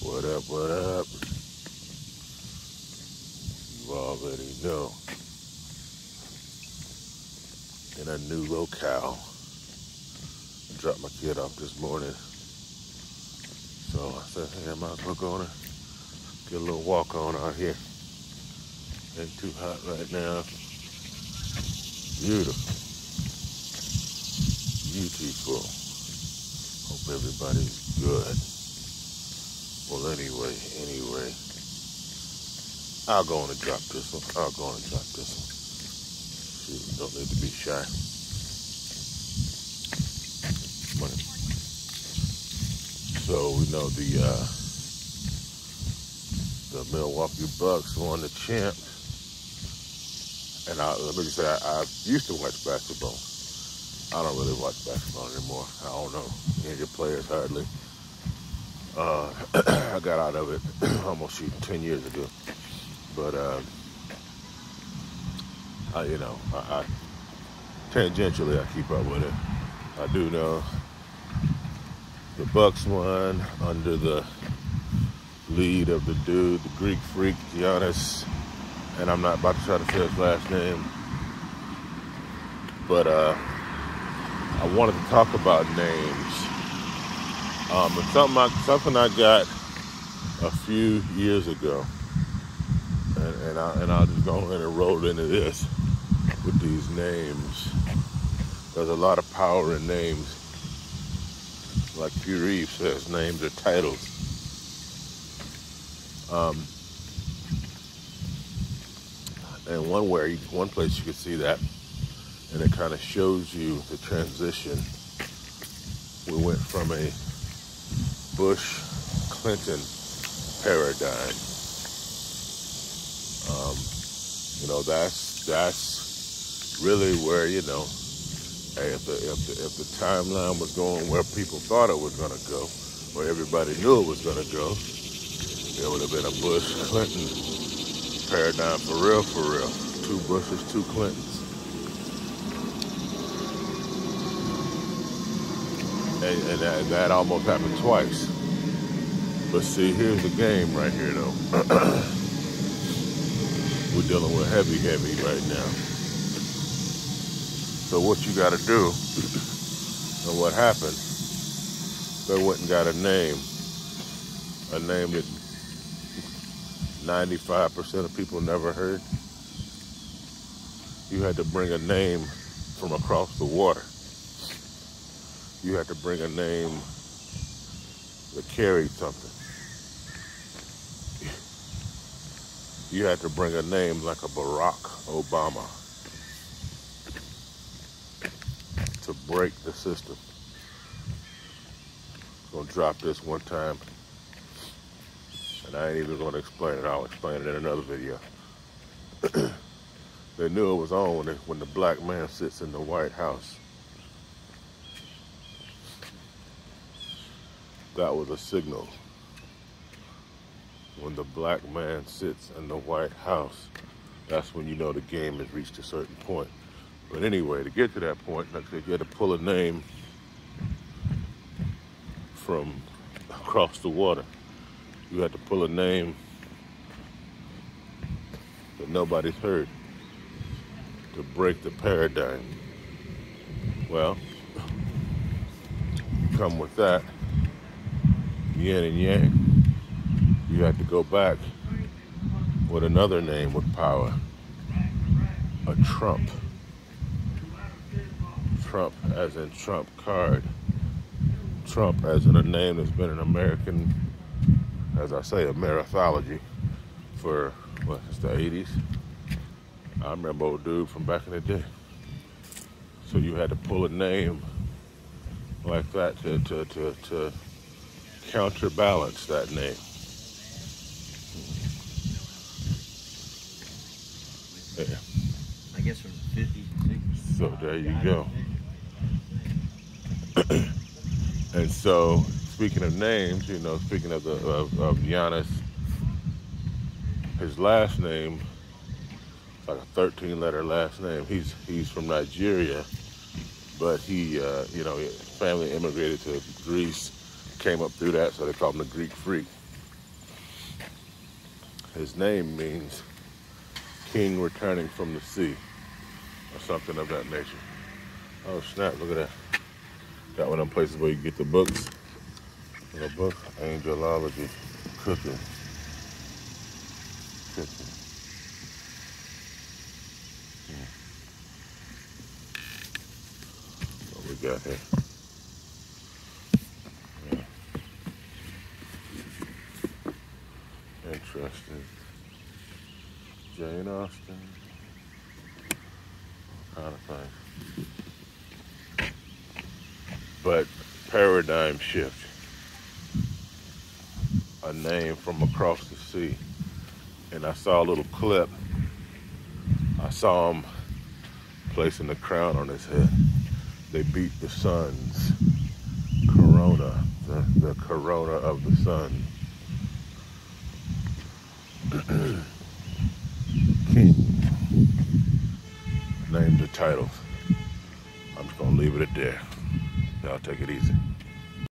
What up, what up? You already know. In a new locale. Dropped my kid off this morning. So I said, hey, I might as well go on and get a little walk on out here. Ain't too hot right now. Beautiful. Beautiful. Hope everybody's good. Well, anyway, I'll go on and drop this one. Shoot, don't need to be shy. Money. So we know the Milwaukee Bucks won the champ. And let me just say, I used to watch basketball. I don't really watch basketball anymore. I don't know any of the players hardly. I got out of it almost 10 years ago. But, I tangentially, I keep up with it. I do know the Bucks won under the lead of the dude, the Greek freak, Giannis. And I'm not about to try to say his last name. But I wanted to talk about names. It's something I got a few years ago. And I'll just go ahead and roll into this with these names. There's a lot of power in names. Like Pure Reeve says, names are titles. And one place you can see that, and it kind of shows you the transition. We went from a Bush-Clinton paradigm. That's really where, hey, if the timeline was going where people thought it was going to go, where everybody knew it was going to go, there would have been a Bush-Clinton paradigm for real. 2 Bushes, 2 Clintons. And that almost happened twice. But see, here's the game right here, though. We're dealing with heavy right now. So what you got to do, and what happened, they went and got a name that 95% of people never heard. You had to bring a name from across the water. You had to bring a name that carried something. You had to bring a name like a Barack Obama to break the system. I'm gonna drop this one time, and I ain't even gonna explain it. I'll explain it in another video. They knew it was on when the black man sits in the White House. That was a signal. When the black man sits in the White House, that's when you know the game has reached a certain point. But anyway, to get to that point, like I said, you had to pull a name from across the water. You had to pull a name that nobody's heard to break the paradigm. Well, come with that, yin and yang. You had to go back with another name with power. A Trump. Trump as in Trump card. Trump as in a name that's been in American, as I say, Amerithology for, since the 80s. I remember old dude from back in the day. So you had to pull a name like that to counterbalance that name. Yeah. I guess from 50 to 60. So there you go. And so, speaking of names, speaking of Giannis, his last name, like a 13-letter last name. He's from Nigeria, but he, family immigrated to Greece, came up through that, so they call him the Greek freak. his name means king returning from the sea, or something of that nature. Oh snap, look at that. Got one of them places where you get the books. The book, Angelology, cooking. What we got here? Yeah. Interesting. Jane Austen. All kind of things. But paradigm shift. A name from across the sea. And I saw a little clip. I saw him placing the crown on his head. They beat the sun's corona, the corona of the sun. King. Named the titles. I'm just gonna leave it at there. Y'all take it easy.